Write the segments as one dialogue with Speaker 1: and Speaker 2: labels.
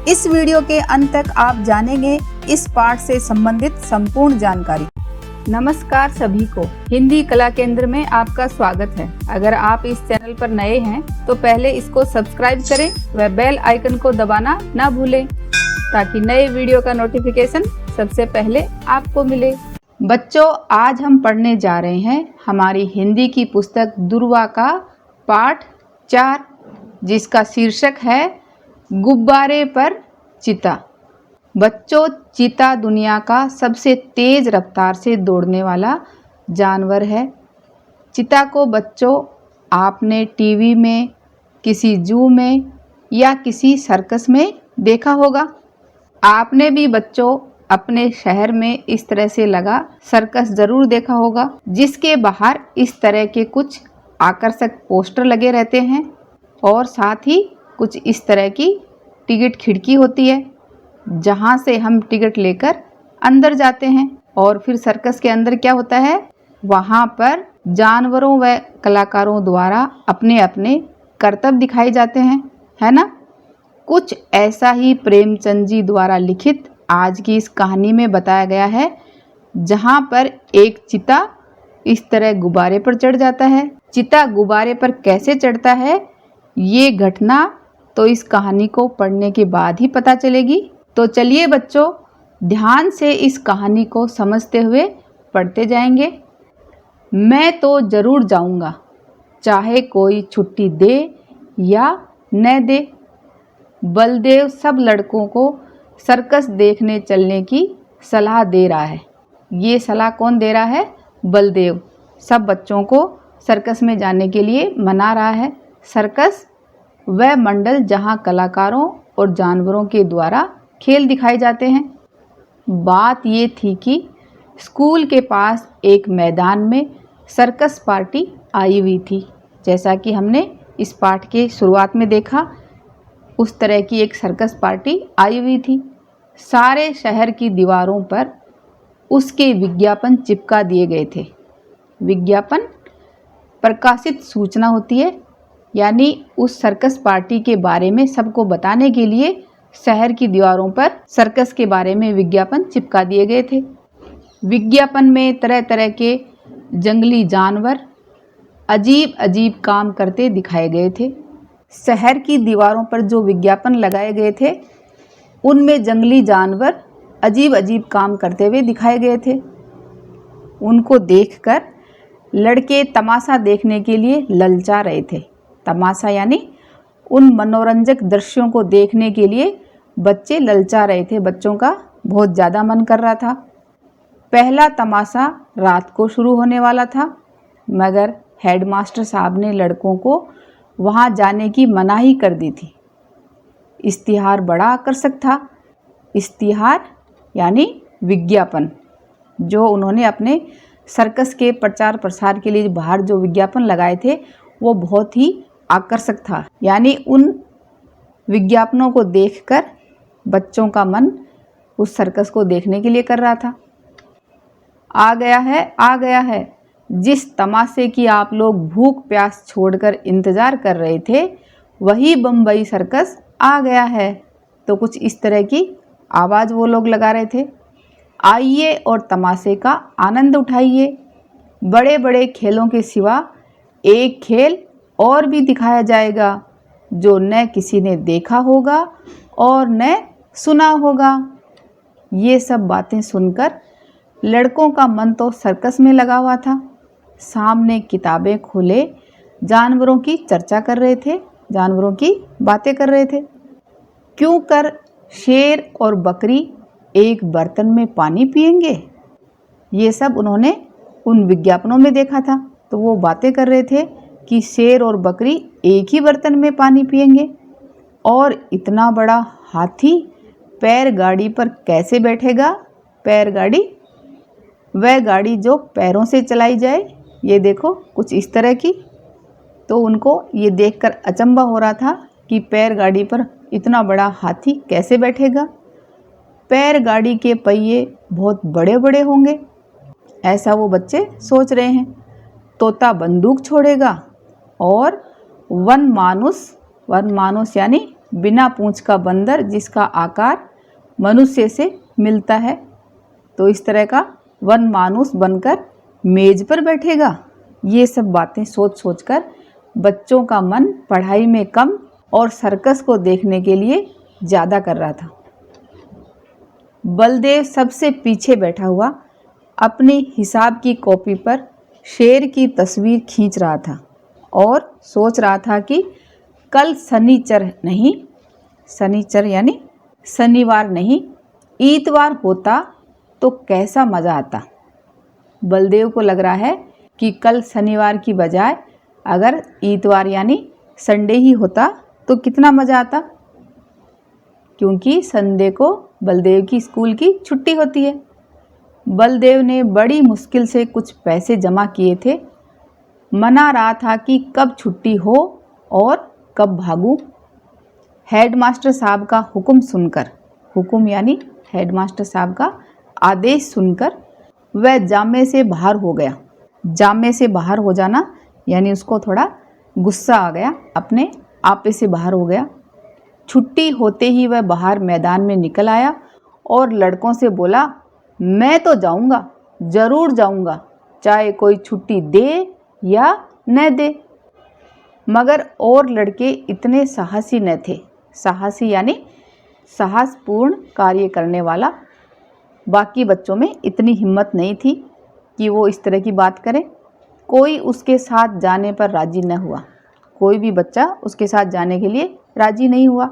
Speaker 1: इस वीडियो के अंत तक आप जानेंगे इस पाठ से संबंधित संपूर्ण जानकारी। नमस्कार सभी को, हिंदी कला केंद्र में आपका स्वागत है। अगर आप इस चैनल पर नए हैं तो पहले इसको सब्सक्राइब करें व बेल आइकन को दबाना ना भूलें ताकि नए वीडियो का नोटिफिकेशन सबसे पहले आपको मिले। बच्चों, आज हम पढ़ने जा रहे हैं हमारी हिंदी की पुस्तक दुर्वा का पाठ 4, जिसका शीर्षक है गुब्बारे पर चीता। बच्चों, चीता दुनिया का सबसे तेज रफ्तार से दौड़ने वाला जानवर है। चीता को बच्चों आपने टीवी में, किसी जू में या किसी सर्कस में देखा होगा। आपने भी बच्चों अपने शहर में इस तरह से लगा सर्कस जरूर देखा होगा, जिसके बाहर इस तरह के कुछ आकर्षक पोस्टर लगे रहते हैं और साथ ही कुछ इस तरह की टिकट खिड़की होती है जहां से हम टिकट लेकर अंदर जाते हैं। और फिर सर्कस के अंदर क्या होता है, वहां पर जानवरों व कलाकारों द्वारा अपने अपने करतब दिखाए जाते हैं, है ना। कुछ ऐसा ही प्रेमचंद जी द्वारा लिखित आज की इस कहानी में बताया गया है, जहां पर एक चीता इस तरह गुब्बारे पर चढ़ जाता है। चीता गुब्बारे पर कैसे चढ़ता है, ये घटना तो इस कहानी को पढ़ने के बाद ही पता चलेगी। तो चलिए बच्चों, ध्यान से इस कहानी को समझते हुए पढ़ते जाएंगे। मैं तो ज़रूर जाऊंगा, चाहे कोई छुट्टी दे या न दे। बलदेव सब लड़कों को सर्कस देखने चलने की सलाह दे रहा है। ये सलाह कौन दे रहा है? बलदेव सब बच्चों को सर्कस में जाने के लिए मना रहा है। सर्कस वह मंडल जहां कलाकारों और जानवरों के द्वारा खेल दिखाए जाते हैं। बात ये थी कि स्कूल के पास एक मैदान में सर्कस पार्टी आई हुई थी। जैसा कि हमने इस पाठ के शुरुआत में देखा, उस तरह की एक सर्कस पार्टी आई हुई थी। सारे शहर की दीवारों पर उसके विज्ञापन चिपका दिए गए थे। विज्ञापन प्रकाशित सूचना होती है, यानी उस सर्कस पार्टी के बारे में सबको बताने के लिए शहर की दीवारों पर सर्कस के बारे में विज्ञापन चिपका दिए गए थे। विज्ञापन में तरह तरह के जंगली जानवर अजीब अजीब काम करते दिखाए गए थे। शहर की दीवारों पर जो विज्ञापन लगाए गए थे, उनमें जंगली जानवर अजीब अजीब काम करते हुए दिखाए गए थे। उनको देखकर लड़के तमाशा देखने के लिए ललचा रहे थे। तमाशा यानी उन मनोरंजक दृश्यों को देखने के लिए बच्चे ललचा रहे थे। बच्चों का बहुत ज़्यादा मन कर रहा था। पहला तमाशा रात को शुरू होने वाला था, मगर हेडमास्टर साहब ने लड़कों को वहां जाने की मनाही कर दी थी। इश्तिहार बड़ा आकर्षक था। इश्तिहार यानी विज्ञापन, जो उन्होंने अपने सर्कस के प्रचार प्रसार के लिए बाहर जो विज्ञापन लगाए थे, वो बहुत ही आकर्षक था। यानी उन विज्ञापनों को देखकर बच्चों का मन उस सर्कस को देखने के लिए कर रहा था। आ गया है, जिस तमाशे की आप लोग भूख प्यास छोड़कर इंतजार कर रहे थे, वही बम्बई सर्कस आ गया है। तो कुछ इस तरह की आवाज़ वो लोग लगा रहे थे। आइए और तमाशे का आनंद उठाइए। बड़े बड़े खेलों के सिवा एक खेल और भी दिखाया जाएगा, जो न किसी ने देखा होगा और न सुना होगा। ये सब बातें सुनकर लड़कों का मन तो सर्कस में लगा हुआ था। सामने किताबें खोले जानवरों की चर्चा कर रहे थे, जानवरों की बातें कर रहे थे। क्यों कर शेर और बकरी एक बर्तन में पानी पिएंगे, ये सब उन्होंने उन विज्ञापनों में देखा था। तो वो बातें कर रहे थे कि शेर और बकरी एक ही बर्तन में पानी पिएंगे, और इतना बड़ा हाथी पैर गाड़ी पर कैसे बैठेगा। पैर गाड़ी, वह गाड़ी जो पैरों से चलाई जाए, ये देखो कुछ इस तरह की। तो उनको ये देखकर अचंभा हो रहा था कि पैर गाड़ी पर इतना बड़ा हाथी कैसे बैठेगा। पैर गाड़ी के पहिए बहुत बड़े बड़े होंगे, ऐसा वो बच्चे सोच रहे हैं। तोता बंदूक छोड़ेगा और वन मानुस यानी बिना पूंछ का बंदर जिसका आकार मनुष्य से मिलता है। तो इस तरह का वन मानुस बनकर मेज पर बैठेगा। ये सब बातें सोच सोचकर बच्चों का मन पढ़ाई में कम और सर्कस को देखने के लिए ज़्यादा कर रहा था। बलदेव सबसे पीछे बैठा हुआ अपनी हिसाब की कॉपी पर शेर की तस्वीर खींच रहा था और सोच रहा था कि कल शनिचर यानी शनिवार नहीं, इतवार होता तो कैसा मज़ा आता। बलदेव को लग रहा है कि कल शनिवार की बजाय अगर इतवार यानी संडे ही होता तो कितना मज़ा आता, क्योंकि संडे को बलदेव की स्कूल की छुट्टी होती है। बलदेव ने बड़ी मुश्किल से कुछ पैसे जमा किए थे। मना रहा था कि कब छुट्टी हो और कब भागूं। हेडमास्टर साहब का हुक्म सुनकर, हुक्म यानी हेडमास्टर साहब का आदेश सुनकर वह जामे से बाहर हो गया। जामे से बाहर हो जाना यानी उसको थोड़ा गुस्सा आ गया, अपने आपे से बाहर हो गया। छुट्टी होते ही वह बाहर मैदान में निकल आया और लड़कों से बोला, मैं तो जाऊंगा, ज़रूर जाऊंगा, चाहे कोई छुट्टी दे या न दे। मगर और लड़के इतने साहसी न थे। साहसी यानी साहसपूर्ण कार्य करने वाला। बाकी बच्चों में इतनी हिम्मत नहीं थी कि वो इस तरह की बात करे। कोई उसके साथ जाने पर राज़ी न हुआ। कोई भी बच्चा उसके साथ जाने के लिए राज़ी नहीं हुआ,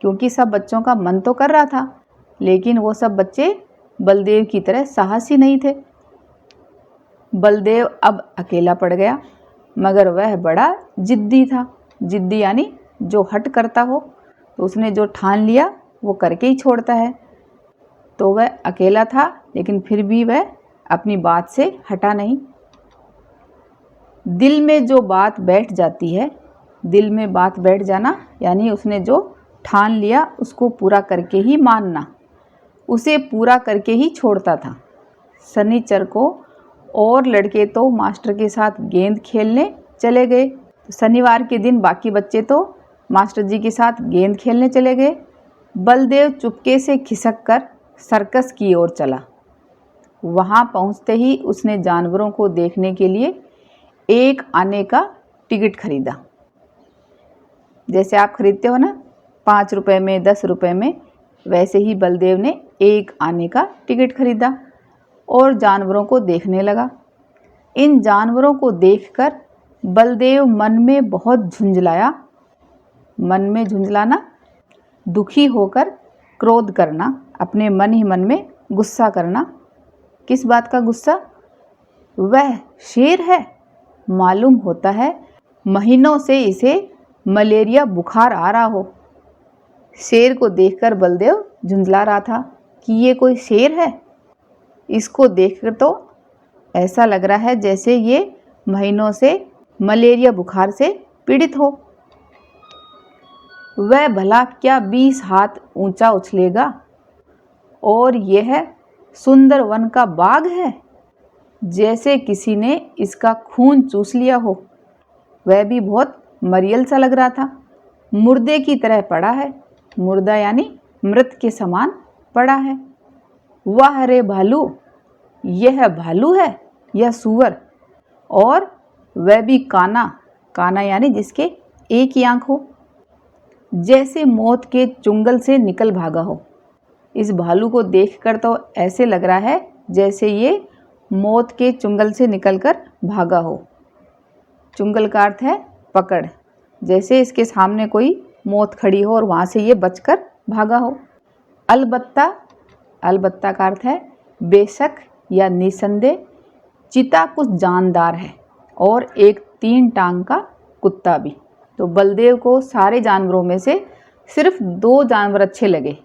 Speaker 1: क्योंकि सब बच्चों का मन तो कर रहा था, लेकिन वो सब बच्चे बलदेव की तरह साहसी नहीं थे। बलदेव अब अकेला पड़ गया, मगर वह बड़ा जिद्दी था। जिद्दी यानी जो हट करता हो, तो उसने जो ठान लिया वो करके ही छोड़ता है। तो वह अकेला था, लेकिन फिर भी वह अपनी बात से हटा नहीं। दिल में जो बात बैठ जाती है, दिल में बात बैठ जाना यानी उसने जो ठान लिया उसको पूरा करके ही मानना, उसे पूरा करके ही छोड़ता था। शनिचर को और लड़के तो मास्टर के साथ गेंद खेलने चले गए। शनिवार के दिन बाकी बच्चे तो मास्टर जी के साथ गेंद खेलने चले गए। बलदेव चुपके से खिसक कर सर्कस की ओर चला। वहाँ पहुँचते ही उसने जानवरों को देखने के लिए एक आने का टिकट खरीदा। जैसे आप खरीदते हो ना 5 रुपए में, 10 रुपए में, वैसे ही बलदेव ने एक आने का टिकट खरीदा और जानवरों को देखने लगा। इन जानवरों को देखकर बलदेव मन में बहुत झुंझलाया। मन में झुंझलाना, दुखी होकर क्रोध करना, अपने मन ही मन में गुस्सा करना। किस बात का गुस्सा? वह शेर है, मालूम होता है महीनों से इसे मलेरिया बुखार आ रहा हो। शेर को देखकर बलदेव झुंझला रहा था कि ये कोई शेर है। इसको देखकर तो ऐसा लग रहा है जैसे ये महीनों से मलेरिया बुखार से पीड़ित हो। वह भला क्या 20 हाथ ऊंचा उछलेगा, और यह सुंदर वन का बाग है, जैसे किसी ने इसका खून चूस लिया हो। वह भी बहुत मरियल सा लग रहा था, मुर्दे की तरह पड़ा है। मुर्दा यानी मृत के समान पड़ा है। वाह रे भालू, यह भालू है या सूअर, और वह भी काना। काना यानी जिसके एक ही आंख हो, जैसे मौत के चुंगल से निकल भागा हो। इस भालू को देखकर तो ऐसे लग रहा है जैसे ये मौत के चुंगल से निकलकर भागा हो। चुंगल का अर्थ है पकड़, जैसे इसके सामने कोई मौत खड़ी हो और वहाँ से ये बचकर भागा हो। अलबत्ता, अलबत्ता का अर्थ है बेशक या निसंदेह। चीता कुछ जानदार है और एक 3 टांग का कुत्ता भी। तो बलदेव को सारे जानवरों में से सिर्फ 2 जानवर अच्छे लगे।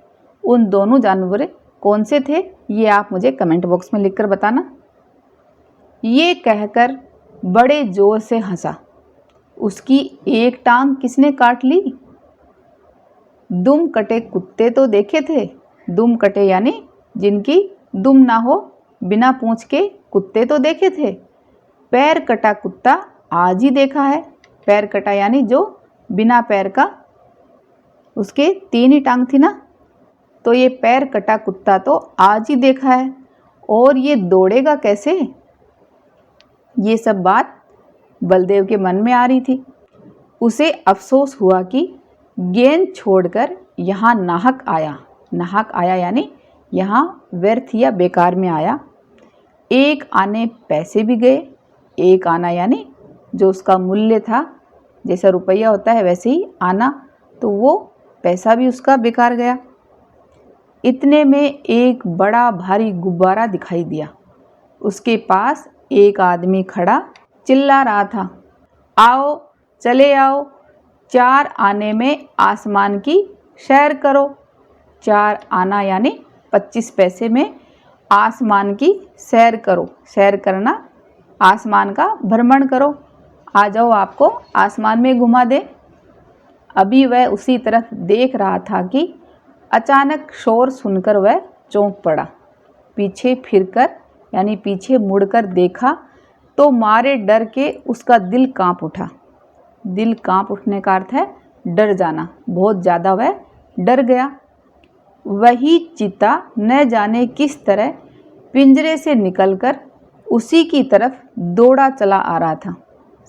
Speaker 1: उन दोनों जानवर कौन से थे, ये आप मुझे कमेंट बॉक्स में लिखकर बताना। ये कहकर बड़े जोर से हंसा। उसकी एक टांग किसने काट ली? दुम कटे कुत्ते तो देखे थे। दुम कटे यानी जिनकी दुम ना हो, बिना पूंछ के कुत्ते तो देखे थे। पैर कटा कुत्ता आज ही देखा है। पैर कटा यानी जो बिना पैर का उसके 3 ही टांग थी ना, तो ये पैर कटा कुत्ता तो आज ही देखा है, और ये दौड़ेगा कैसे? ये सब बात बलदेव के मन में आ रही थी। उसे अफसोस हुआ कि गेंद छोड़कर यहाँ नाहक आया यानी यहाँ व्यर्थ या बेकार में आया। एक आने पैसे भी गए, एक आना यानी जो उसका मूल्य था, जैसा रुपया होता है वैसे ही आना, तो वो पैसा भी उसका बेकार गया। इतने में एक बड़ा भारी गुब्बारा दिखाई दिया। उसके पास एक आदमी खड़ा चिल्ला रहा था, आओ चले आओ, 4 आने में आसमान की सैर करो। 4 आना यानी 25 पैसे में आसमान की सैर करो। सैर करना, आसमान का भ्रमण करो। आ जाओ, आपको आसमान में घुमा दे। अभी वह उसी तरफ देख रहा था कि अचानक शोर सुनकर वह चौंक पड़ा। पीछे फिरकर यानी पीछे मुड़कर देखा तो मारे डर के उसका दिल कांप उठा। दिल कांप उठने का अर्थ है डर जाना, बहुत ज़्यादा वह डर गया। वही चीता न जाने किस तरह पिंजरे से निकलकर उसी की तरफ दौड़ा चला आ रहा था।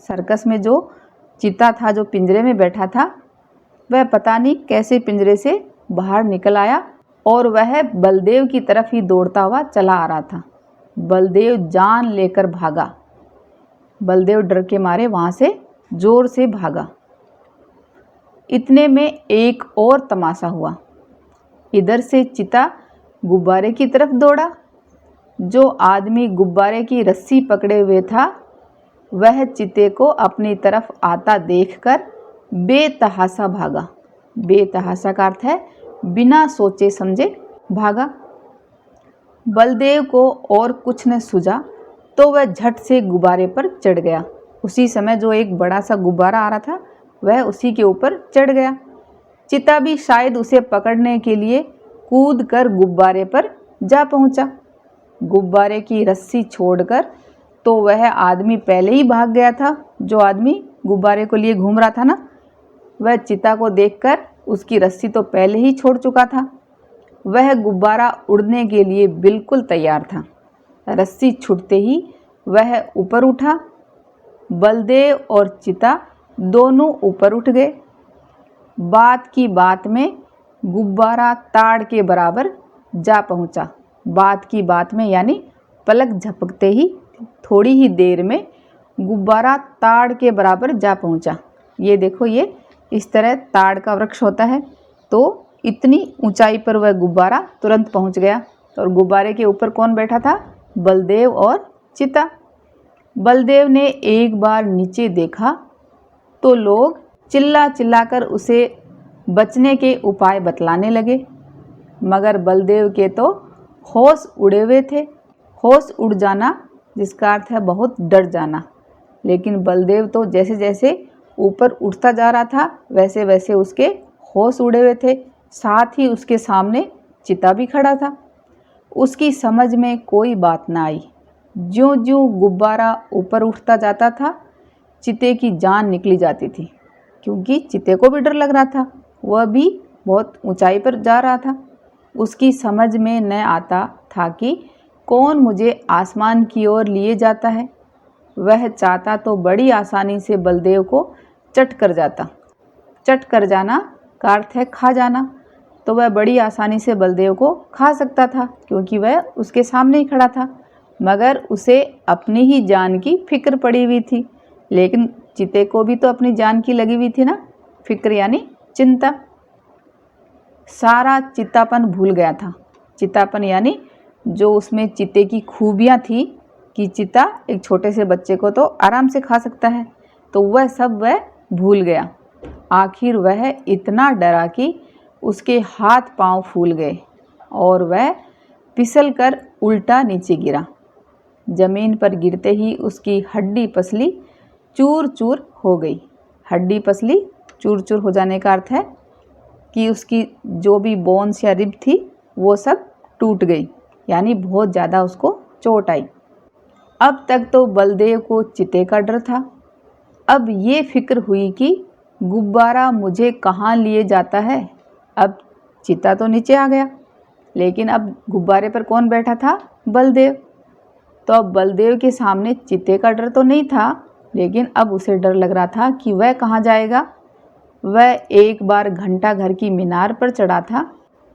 Speaker 1: सर्कस में जो चीता था, जो पिंजरे में बैठा था, वह पता नहीं कैसे पिंजरे से बाहर निकल आया और वह बलदेव की तरफ ही दौड़ता हुआ चला आ रहा था। बलदेव जान लेकर भागा। बलदेव डर के मारे वहाँ से जोर से भागा। इतने में एक और तमाशा हुआ। इधर से चीता गुब्बारे की तरफ दौड़ा। जो आदमी गुब्बारे की रस्सी पकड़े हुए था, वह चीते को अपनी तरफ आता देखकर बेतहासा भागा। बेतहासा का अर्थ है बिना सोचे समझे भागा। बलदेव को और कुछ न सूझा तो वह झट से गुब्बारे पर चढ़ गया। उसी समय जो एक बड़ा सा गुब्बारा आ रहा था, वह उसी के ऊपर चढ़ गया। चीता भी शायद उसे पकड़ने के लिए कूद कर गुब्बारे पर जा पहुंचा। गुब्बारे की रस्सी छोड़कर तो वह आदमी पहले ही भाग गया था। जो आदमी गुब्बारे को लिए घूम रहा था ना, वह चीता को देखकर उसकी रस्सी तो पहले ही छोड़ चुका था। वह गुब्बारा उड़ने के लिए बिल्कुल तैयार था। रस्सी छूटते ही वह ऊपर उठा। बलदेव और चीता दोनों ऊपर उठ गए। बात की बात में गुब्बारा ताड़ के बराबर जा पहुंचा। बात की बात में यानी पलक झपकते ही थोड़ी ही देर में गुब्बारा ताड़ के बराबर जा पहुंचा। ये देखो, ये इस तरह ताड़ का वृक्ष होता है, तो इतनी ऊंचाई पर वह गुब्बारा तुरंत पहुंच गया। और गुब्बारे के ऊपर कौन बैठा था? बलदेव और चीता। बलदेव ने एक बार नीचे देखा तो लोग चिल्ला चिल्लाकर उसे बचने के उपाय बतलाने लगे, मगर बलदेव के तो होश उड़े हुए थे। होश उड़ जाना जिसका अर्थ है बहुत डर जाना। लेकिन बलदेव तो जैसे जैसे ऊपर उठता जा रहा था, वैसे वैसे उसके होश उड़े हुए थे। साथ ही उसके सामने चीता भी खड़ा था। उसकी समझ में कोई बात ना आई। ज्यों-ज्यों गुब्बारा ऊपर उठता जाता था, चीते की जान निकली जाती थी, क्योंकि चीते को भी डर लग रहा था। वह भी बहुत ऊंचाई पर जा रहा था। उसकी समझ में न आता था कि कौन मुझे आसमान की ओर लिए जाता है। वह चाहता तो बड़ी आसानी से बलदेव को चट कर जाता। चट कर जाना का अर्थ है खा जाना, तो वह बड़ी आसानी से बलदेव को खा सकता था, क्योंकि वह उसके सामने ही खड़ा था। मगर उसे अपनी ही जान की फिक्र पड़ी हुई थी। लेकिन चीते को भी तो अपनी जान की लगी हुई थी ना। फिक्र यानी चिंता। सारा चित्तापन भूल गया था। चित्तापन यानी जो उसमें चीते की खूबियाँ थी कि चीता एक छोटे से बच्चे को तो आराम से खा सकता है, तो वह सब वह भूल गया। आखिर वह इतना डरा कि उसके हाथ पांव फूल गए और वह फिसलकर उल्टा नीचे गिरा। जमीन पर गिरते ही उसकी हड्डी पसली चूर चूर हो गई। हड्डी पसली चूर चूर हो जाने का अर्थ है कि उसकी जो भी बोन्स या रिब थी वो सब टूट गई, यानी बहुत ज़्यादा उसको चोट आई। अब तक तो बलदेव को चीते का डर था। अब ये फिक्र हुई कि गुब्बारा मुझे कहाँ लिए जाता है, अब चीता तो नीचे आ गया, लेकिन अब गुब्बारे पर कौन बैठा था? बलदेव। तो अब बलदेव के सामने चीते का डर तो नहीं था, लेकिन अब उसे डर लग रहा था कि वह कहाँ जाएगा। वह एक बार घंटा घर की मीनार पर चढ़ा था।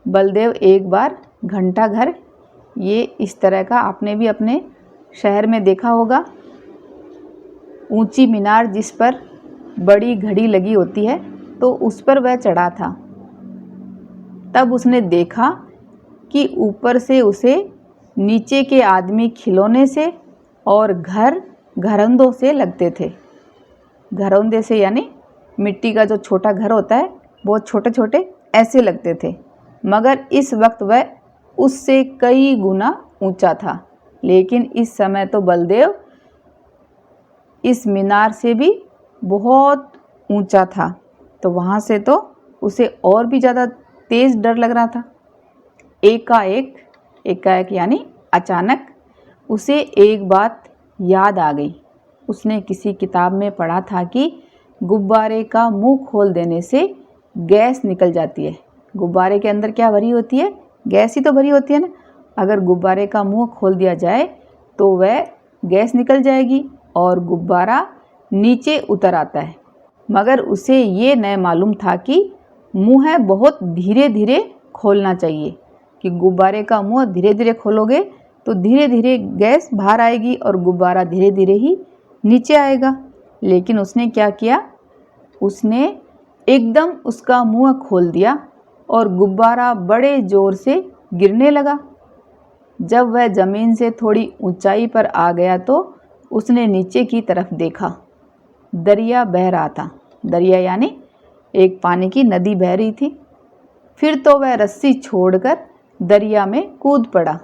Speaker 1: बलदेव एक बार घंटा घर, ये इस तरह का आपने भी अपने शहर में देखा होगा, ऊंची मीनार जिस पर बड़ी घड़ी लगी होती है, तो उस पर वह चढ़ा था। तब उसने देखा कि ऊपर से उसे नीचे के आदमी खिलौने से और घरौंदों से लगते थे। घरौंदे से यानी मिट्टी का जो छोटा घर होता है, बहुत छोटे छोटे ऐसे लगते थे, मगर इस वक्त वह उससे कई गुना ऊंचा था। लेकिन इस समय तो बलदेव इस मीनार से भी बहुत ऊंचा था, तो वहाँ से तो उसे और भी ज़्यादा तेज़ डर लग रहा था। एकाएक यानी अचानक उसे एक बात याद आ गई। उसने किसी किताब में पढ़ा था कि गुब्बारे का मुंह खोल देने से गैस निकल जाती है। गुब्बारे के अंदर क्या भरी होती है? गैस ही तो भरी होती है ना। अगर गुब्बारे का मुंह खोल दिया जाए तो वह गैस निकल जाएगी और गुब्बारा नीचे उतर आता है। मगर उसे ये न मालूम था कि मुंह बहुत धीरे धीरे खोलना चाहिए, कि गुब्बारे का मुंह धीरे धीरे खोलोगे तो धीरे धीरे गैस बाहर आएगी और गुब्बारा धीरे धीरे ही नीचे आएगा। लेकिन उसने क्या किया? उसने एकदम उसका मुंह खोल दिया और गुब्बारा बड़े ज़ोर से गिरने लगा। जब वह ज़मीन से थोड़ी ऊंचाई पर आ गया तो उसने नीचे की तरफ देखा। दरिया बह रहा था। दरिया यानी एक पानी की नदी बह रही थी। फिर तो वह रस्सी छोड़कर दरिया में कूद पड़ा।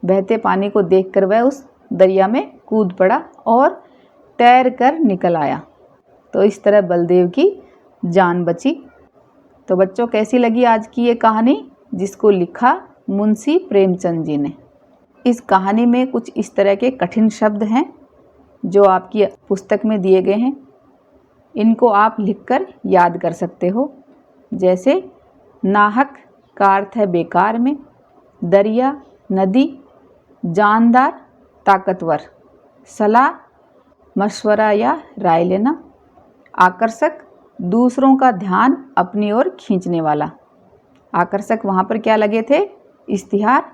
Speaker 1: बहते पानी को देखकर वह उस दरिया में कूद पड़ा और तैर कर निकल आया। तो इस तरह बलदेव की जान बची। तो बच्चों, कैसी लगी आज की ये कहानी, जिसको लिखा मुंशी प्रेमचंद जी ने। इस कहानी में कुछ इस तरह के कठिन शब्द हैं जो आपकी पुस्तक में दिए गए हैं। इनको आप लिखकर याद कर सकते हो। जैसे नाहक का अर्थ है बेकार में, दरिया नदी, जानदार ताकतवर, सलाह मशवरा या राय लेना, आकर्षक दूसरों का ध्यान अपनी ओर खींचने वाला। आकर्षक वहाँ पर क्या लगे थे? इश्तिहार।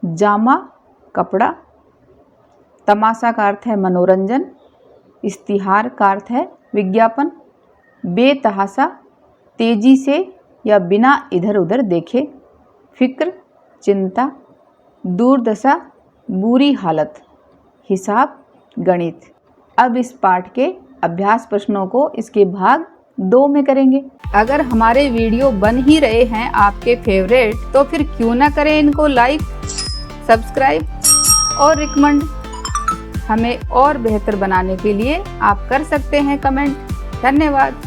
Speaker 1: जामा कपड़ा। तमाशा का अर्थ है मनोरंजन। इश्तिहार का अर्थ है विज्ञापन। बेतहाशा तेजी से या बिना इधर उधर देखे। फिक्र चिंता। दुर्दशा बुरी हालत। हिसाब गणित। अब इस पाठ के अभ्यास प्रश्नों को इसके भाग 2 में करेंगे। अगर हमारे वीडियो बन ही रहे हैं आपके फेवरेट, तो फिर क्यों ना करें इनको लाइक, सब्सक्राइब और रिकमेंड। हमें और बेहतर बनाने के लिए आप कर सकते हैं कमेंट। धन्यवाद।